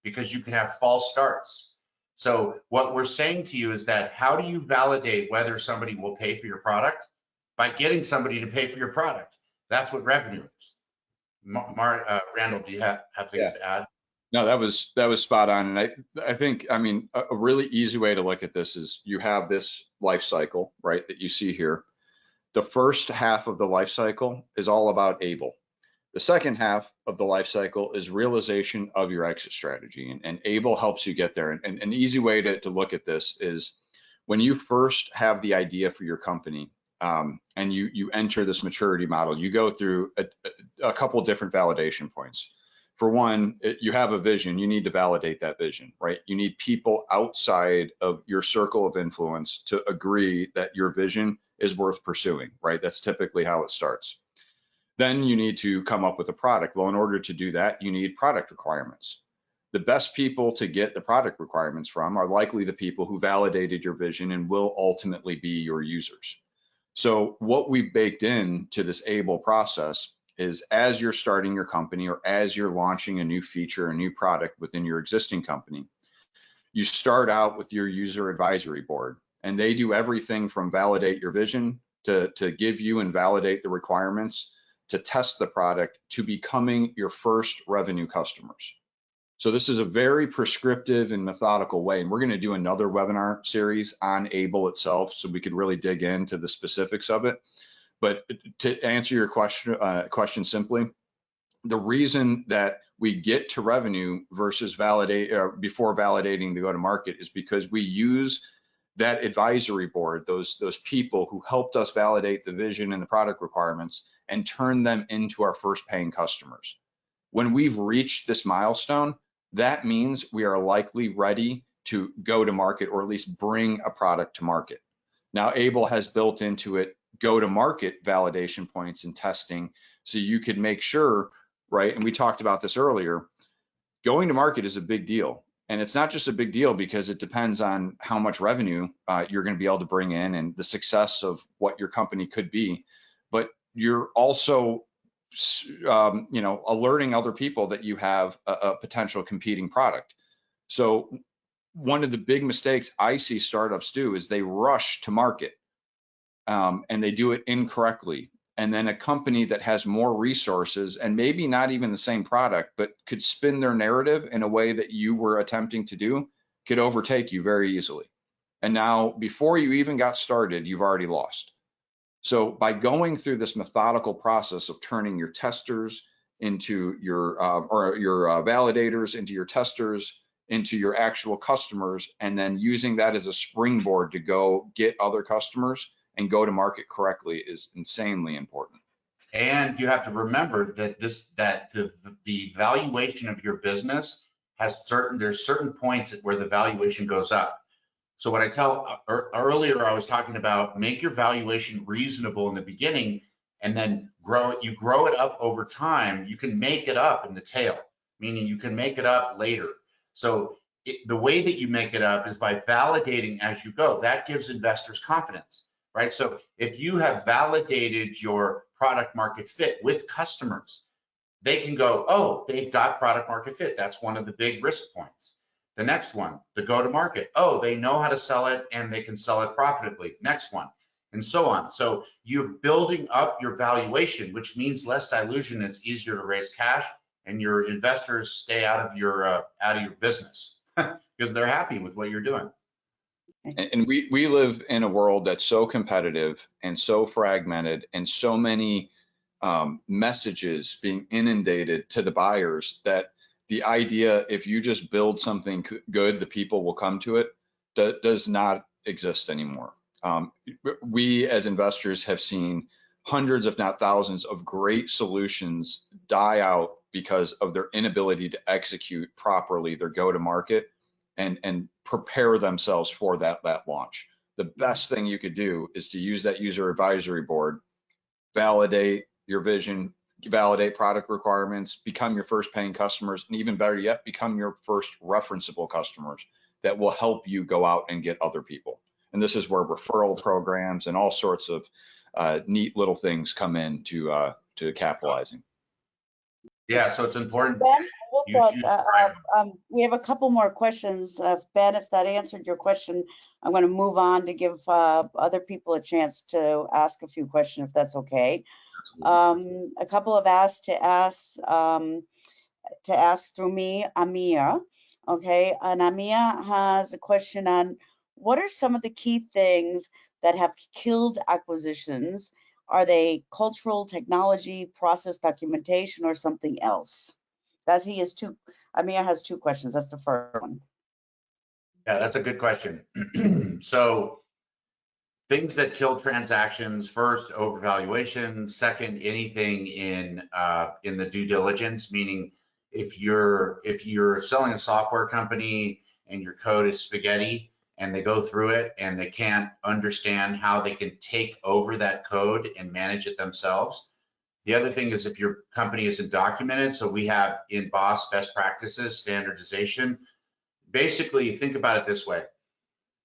Because you can have false starts. So what we're saying to you is that how do you validate whether somebody will pay for your product? By getting somebody to pay for your product. That's what revenue is. Randall, do you have things to add? No, that was spot on. And I think, I mean, a really easy way to look at this is you have this life cycle, right, that you see here. The first half of the life cycle is all about ABLE. The second half of the life cycle is realization of your exit strategy, and ABLE helps you get there. And an easy way to look at this is when you first have the idea for your company, and you enter this maturity model, you go through a couple of different validation points. For one, you have a vision, you need to validate that vision, right? You need people outside of your circle of influence to agree that your vision is worth pursuing, right? That's typically how it starts. Then you need to come up with a product. Well, in order to do that, you need product requirements. The best people to get the product requirements from are likely the people who validated your vision and will ultimately be your users. So what we've baked into this ABLE process is as you're starting your company or as you're launching a new feature, a new product within your existing company, you start out with your user advisory board, and they do everything from validate your vision to give you and validate the requirements, to test the product, to becoming your first revenue customers. So this is a very prescriptive and methodical way, and we're going to do another webinar series on ABLE itself so we could really dig into the specifics of it. But to answer your question simply, the reason that we get to revenue versus before validating the go-to-market is because we use that advisory board, those people who helped us validate the vision and the product requirements, and turn them into our first paying customers. When we've reached this milestone, that means we are likely ready to go to market, or at least bring a product to market. Now, ABLE has built into it go-to-market validation points and testing, so you could make sure, right? And we talked about this earlier, going to market is a big deal. And it's not just a big deal because it depends on how much revenue you're going to be able to bring in and the success of what your company could be, but you're also alerting other people that you have a potential competing product. So one of the big mistakes I see startups do is they rush to market, and they do it incorrectly. And then a company that has more resources and maybe not even the same product, but could spin their narrative in a way that you were attempting to do, could overtake you very easily. And now, before you even got started, you've already lost. So by going through this methodical process of turning your testers into your validators, into your testers, into your actual customers, and then using that as a springboard to go get other customers and go to market correctly is insanely important. And you have to remember that the valuation of your business has there's certain points where the valuation goes up. So what I tell earlier, I was talking about make your valuation reasonable in the beginning and then grow it. You grow it up over time. You can make it up in the tail, meaning you can make it up later. So the way that you make it up is by validating as you go. That gives investors confidence, right? So if you have validated your product market fit with customers, they can go, oh, they've got product market fit. That's one of the big risk points. The next one, the go to market. Oh, they know how to sell it and they can sell it profitably. Next one, and so on. So you're building up your valuation, which means less dilution. It's easier to raise cash, and your investors stay out of your business because they're happy with what you're doing. And we live in a world that's so competitive and so fragmented, and so many messages being inundated to the buyers, that the idea, if you just build something good, the people will come to it, does not exist anymore. We as investors have seen hundreds, if not thousands, of great solutions die out because of their inability to execute properly their go-to-market and prepare themselves for that launch. The best thing you could do is to use that user advisory board, validate your vision, validate product requirements, become your first paying customers, and even better yet, become your first referenceable customers that will help you go out and get other people. And this is where referral programs and all sorts of neat little things come in to capitalizing. Yeah, so it's important. Ben, we have a couple more questions. Ben, if that answered your question, I'm going to move on to give other people a chance to ask a few questions, if that's okay. A couple have asked to ask through me, Amia. Okay, and Amia has a question on what are some of the key things that have killed acquisitions? Are they cultural, technology, process, documentation, or something else? Amir has two questions. That's the first one. Yeah, that's a good question. So things that kill transactions: first, overvaluation; second, anything in the due diligence, meaning if you're selling a software company and your code is spaghetti and they go through it and they can't understand how they can take over that code and manage it themselves. The other thing is if your company isn't documented. So we have in BOSS best practices, standardization. Basically, think about it this way.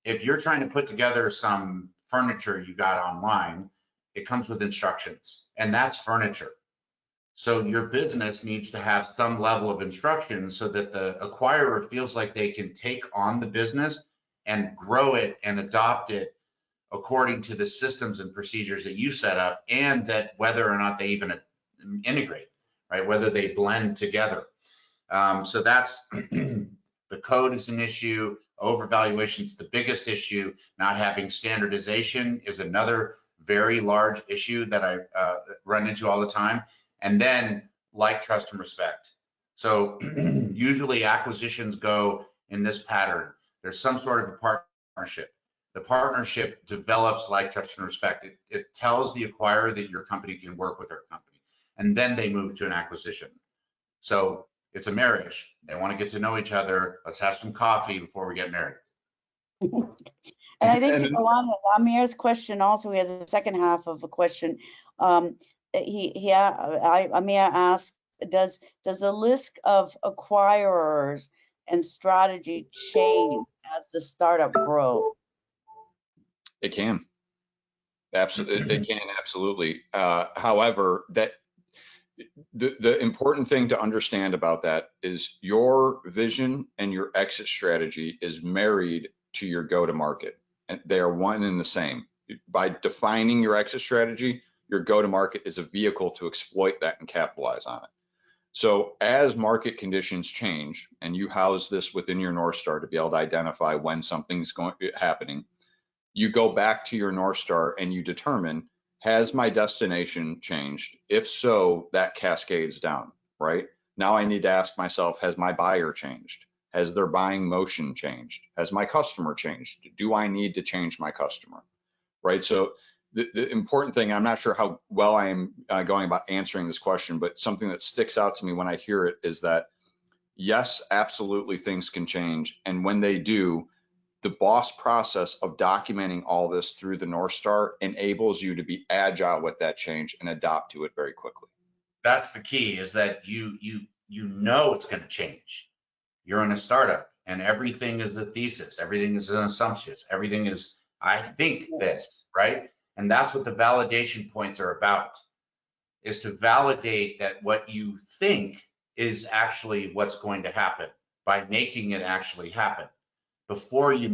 If you're trying to put together some furniture you got online, it comes with instructions, and that's furniture. So your business needs to have some level of instructions so that the acquirer feels like they can take on the business and grow it and adopt it according to the systems and procedures that you set up, and that whether or not they even integrate, right? Whether they blend together. So that's the code is an issue. Overvaluation is the biggest issue. Not having standardization is another very large issue that I run into all the time. And then like, trust, and respect. So usually acquisitions go in this pattern. There's some sort of a partnership. The partnership develops like, trust, and respect. It tells the acquirer that your company can work with their company, and then they move to an acquisition. So it's a marriage. They want to get to know each other. Let's have some coffee before we get married. And I think to go on with Amir's question, also he has a second half of a question. Amir asked, does the list of acquirers and strategy change as the startup grows? It can. Absolutely, it can, absolutely. However, that the important thing to understand about that is your vision and your exit strategy is married to your go-to-market, and they are one and the same. By defining your exit strategy, your go-to-market is a vehicle to exploit that and capitalize on it. So as market conditions change, and you house this within your North Star to be able to identify when something's happening, you go back to your North Star and you determine, has my destination changed? If so, that cascades down, right? Now I need to ask myself, has my buyer changed? Has their buying motion changed? Has my customer changed? Do I need to change my customer, right? So the important thing, I'm not sure how well I am going about answering this question, but something that sticks out to me when I hear it is that, yes, absolutely things can change. And when they do, the BOSS process of documenting all this through the North Star enables you to be agile with that change and adapt to it very quickly. That's the key, is that you know it's going to change. You're in a startup and everything is a thesis, everything is an assumption, everything is, I think this, right? And that's what the validation points are about. is to validate that what you think is actually what's going to happen by making it actually happen before you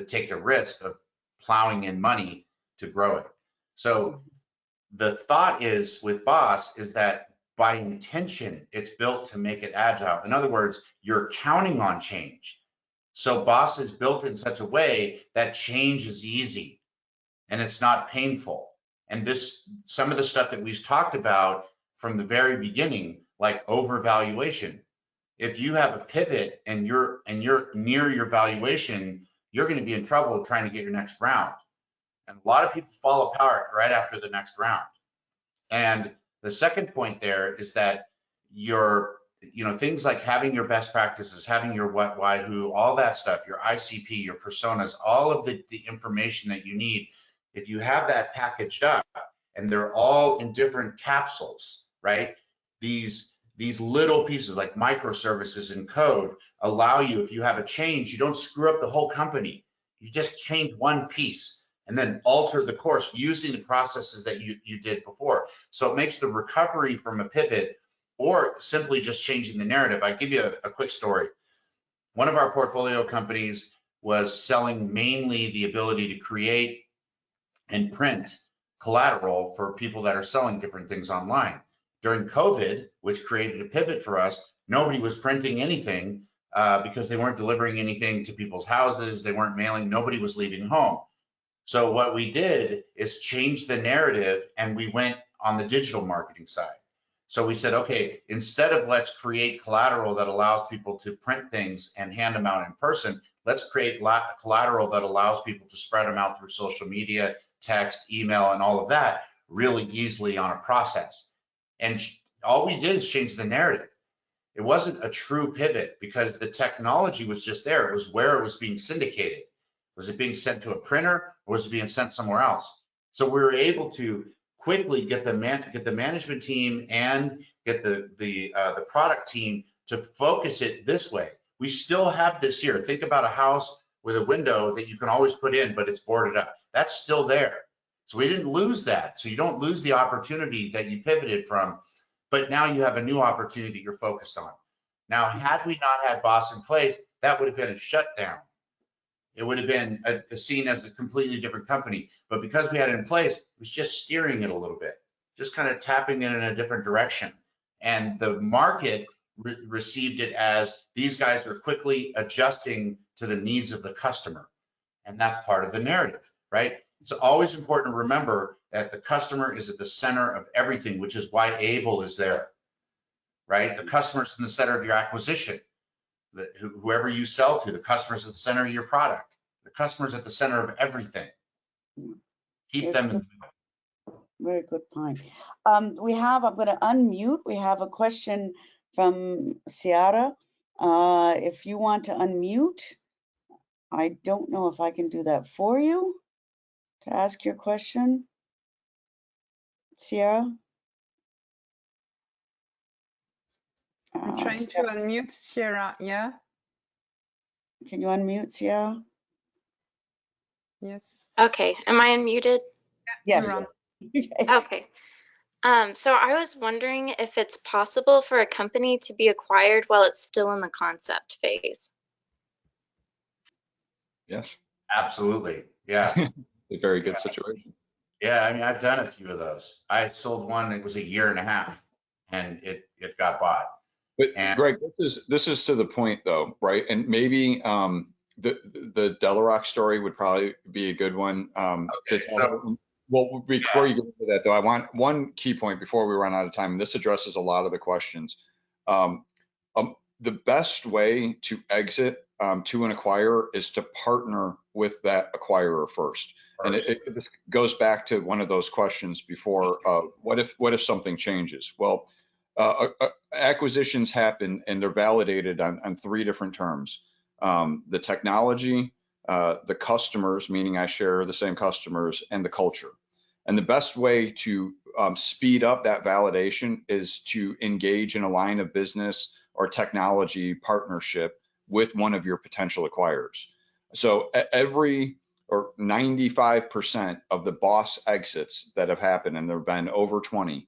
take the risk of plowing in money to grow it. So the thought is with Boss is that by intention, it's built to make it agile. In other words, you're counting on change. So Boss is built in such a way that change is easy and it's not painful. And some of the stuff that we've talked about from the very beginning, like overvaluation. If you have a pivot and you're near your valuation, you're going to be in trouble trying to get your next round. And a lot of people fall apart right after the next round. And the second point there is that things like having your best practices, having your what, why, who, all that stuff, your ICP, your personas, all of the information that you need, if you have that packaged up and they're all in different capsules, right? These little pieces like microservices in code allow you, if you have a change, you don't screw up the whole company. You just change one piece and then alter the course using the processes that you did before. So it makes the recovery from a pivot or simply just changing the narrative. I give you a quick story. One of our portfolio companies was selling mainly the ability to create and print collateral for people that are selling different things online. During COVID, which created a pivot for us, nobody was printing anything because they weren't delivering anything to people's houses. They weren't mailing. Nobody was leaving home. So what we did is change the narrative and we went on the digital marketing side. So we said, okay, instead of let's create collateral that allows people to print things and hand them out in person, let's create collateral that allows people to spread them out through social media, text, email, and all of that really easily on a process. And all we did is change the narrative. It wasn't a true pivot because the technology was just there. It was where it was being syndicated. Was it being sent to a printer or was it being sent somewhere else? So we were able to quickly get the management team and get the product team to focus it this way. We still have this here. Think about a house with a window that you can always put in, but it's boarded up. That's still there. So we didn't lose that. So you don't lose the opportunity that you pivoted from, but now you have a new opportunity that you're focused on. Now, had we not had Boss in place, that would have been a shutdown. It would have been seen as a completely different company. But because we had it in place, it was just steering it a little bit, just kind of tapping it in a different direction. And the market received it as these guys are quickly adjusting to the needs of the customer. And that's part of the narrative, right? It's always important to remember that the customer is at the center of everything, which is why Able is there, right? The customer's in the center of your acquisition. Whoever you sell to, the customer's at the center of your product. The customer's at the center of everything. Keep them in. Very good point. I'm going to unmute. We have a question from Ciara. If you want to unmute, I don't know if I can do that for you to ask your question. Ciara? I'm trying to unmute Sierra. Yeah. Can you unmute, Ciara? Yes. Okay. Am I unmuted? Yes. Okay. So I was wondering if it's possible for a company to be acquired while it's still in the concept phase. Yes. Absolutely. Yeah. A very good situation. Yeah. I mean, I've done a few of those. I sold one that was a year and a half and it got bought. But Greg, this is to the point though, right? And maybe the Delarock story would probably be a good one to tell. So, well, before you get into that though, I want one key point before we run out of time, and this addresses a lot of the questions. The best way to exit to an acquirer is to partner with that acquirer first. And it goes back to one of those questions before, what if something changes? Well, acquisitions happen and they're validated on three different terms. The technology, the customers, meaning I share the same customers, and the culture. And the best way to speed up that validation is to engage in a line of business or technology partnership with one of your potential acquirers. So 95% of the Boss exits that have happened, and there have been over 20,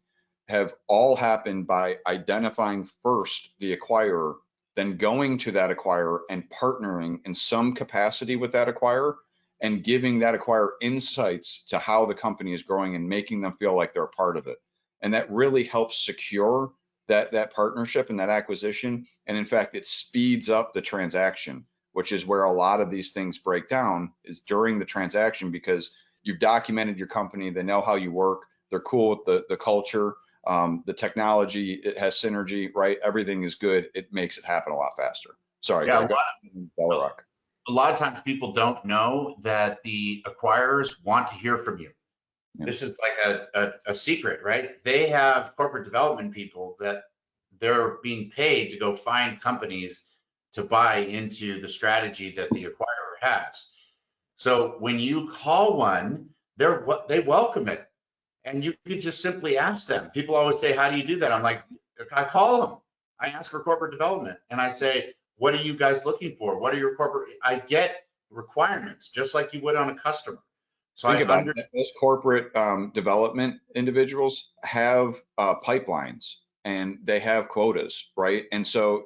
have all happened by identifying first the acquirer, then going to that acquirer and partnering in some capacity with that acquirer and giving that acquirer insights to how the company is growing and making them feel like they're a part of it. And that really helps secure that partnership and that acquisition. And in fact, it speeds up the transaction, which is where a lot of these things break down, is during the transaction, because you've documented your company, they know how you work, they're cool with the culture, the technology, it has synergy, right? Everything is good. It makes it happen a lot faster. Sorry, Yeah, Greg. a lot of times people don't know that the acquirers want to hear from you. Yeah. This is like a secret, right? They have corporate development people that they're being paid to go find companies to buy into the strategy that the acquirer has. So when you call one, they welcome it. And you could just simply ask them. People always say, how do you do that? I'm like, I call them. I ask for corporate development and I say, what are you guys looking for? What are your corporate? I get requirements just like you would on a customer. So think about it. Those corporate development individuals have pipelines and they have quotas, right? And so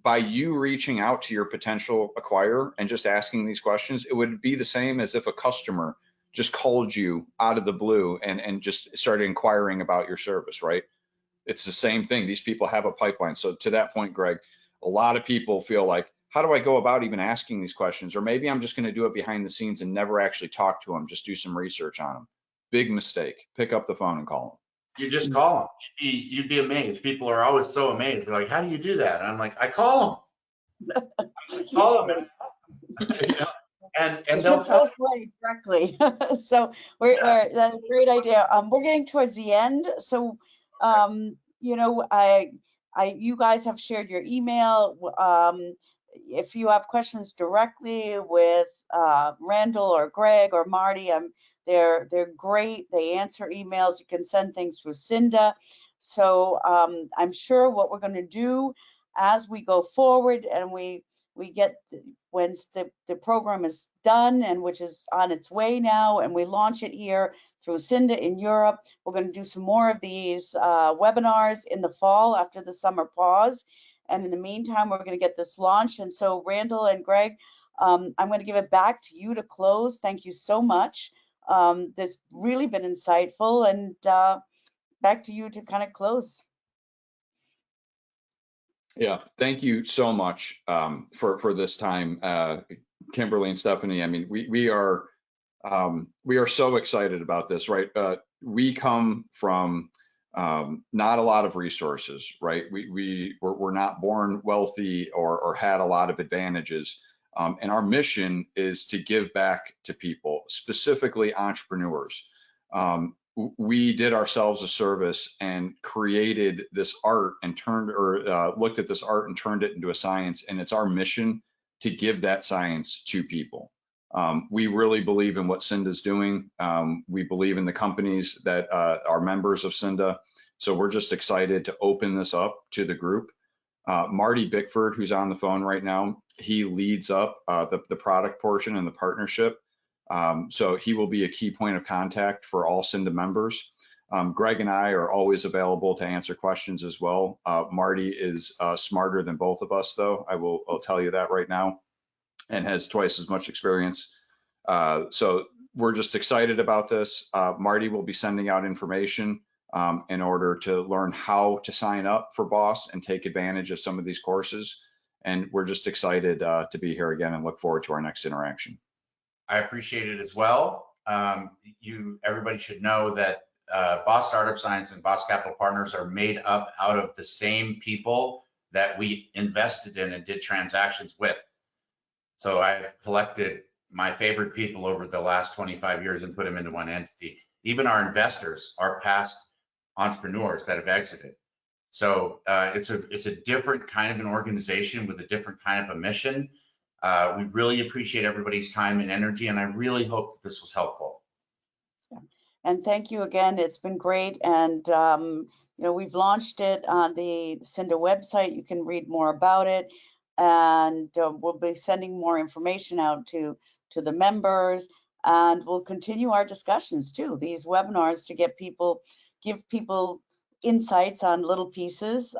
by you reaching out to your potential acquirer and just asking these questions, it would be the same as if a customer just called you out of the blue and just started inquiring about your service, right? It's the same thing. These people have a pipeline. So to that point, Greg, a lot of people feel like, how do I go about even asking these questions? Or maybe I'm just going to do it behind the scenes and never actually talk to them, just do some research on them. Big mistake. Pick up the phone and call them. You just call them. You'd be amazed. People are always so amazed. They're like, how do you do that? And I'm like, I call them. I call them, man. You know? And they'll tell you directly. So that's a great idea. We're getting towards the end. So, you know, you guys have shared your email. If you have questions directly with Randall or Greg or Marty, they're great. They answer emails. You can send things through Cinda. So I'm sure what we're going to do as we go forward and we get once the program is done and which is on its way now, and we launch it here through Cinda in Europe, we're going to do some more of these webinars in the fall after the summer pause. And in the meantime, we're going to get this launched. And so Randall and Greg, I'm going to give it back to you to close. Thank you so much. This really been insightful, and back to you to kind of close. Yeah, thank you so much for this time, Kimberly and Stephanie. I mean, we are so excited about this, right? We come from not a lot of resources, right? We're not born wealthy or had a lot of advantages, and our mission is to give back to people, specifically entrepreneurs. We did ourselves a service and created this art and looked at this art and turned it into a science. And it's our mission to give that science to people. We really believe in what Cinda's doing. We believe in the companies that are members of Cinda. So we're just excited to open this up to the group. Marty Bickford, who's on the phone right now, he leads up the product portion and the partnership. So he will be a key point of contact for all Cinda members. Greg and I are always available to answer questions as well. Marty is smarter than both of us, though. I'll tell you that right now, and has twice as much experience. So we're just excited about this. Marty will be sending out information in order to learn how to sign up for BOSS and take advantage of some of these courses. And we're just excited to be here again and look forward to our next interaction. I appreciate it as well. Everybody should know that BOSS Startup Science and BOSS Capital Partners are made up out of the same people that we invested in and did transactions with. So I've collected my favorite people over the last 25 years and put them into one entity. Even our investors are past entrepreneurs that have exited. So it's a different kind of an organization with a different kind of a mission. We really appreciate everybody's time and energy, and I really hope that this was helpful. Yeah. And thank you again. It's been great. And, you know, we've launched it on the Cinda website. You can read more about it. And we'll be sending more information out to the members. And we'll continue our discussions too, these webinars, to give people insights on little pieces.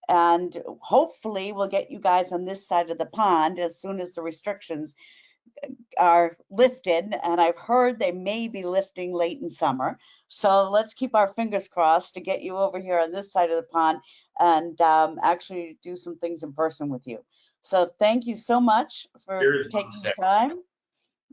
And hopefully we'll get you guys on this side of the pond as soon as the restrictions are lifted. And I've heard they may be lifting late in summer. So let's keep our fingers crossed to get you over here on this side of the pond and actually do some things in person with you. So thank you so much for Here's one taking the step. time.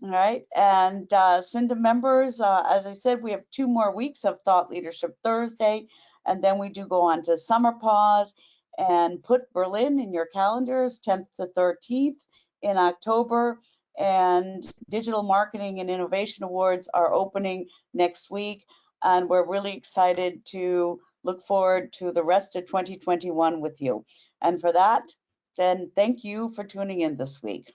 All right, and Cinda members, as I said, we have 2 more weeks of Thought Leadership Thursday, and then we do go on to summer pause, and put Berlin in your calendars, 10th to 13th in October, and Digital Marketing and Innovation Awards are opening next week, and we're really excited to look forward to the rest of 2021 with you. And for that, then thank you for tuning in this week.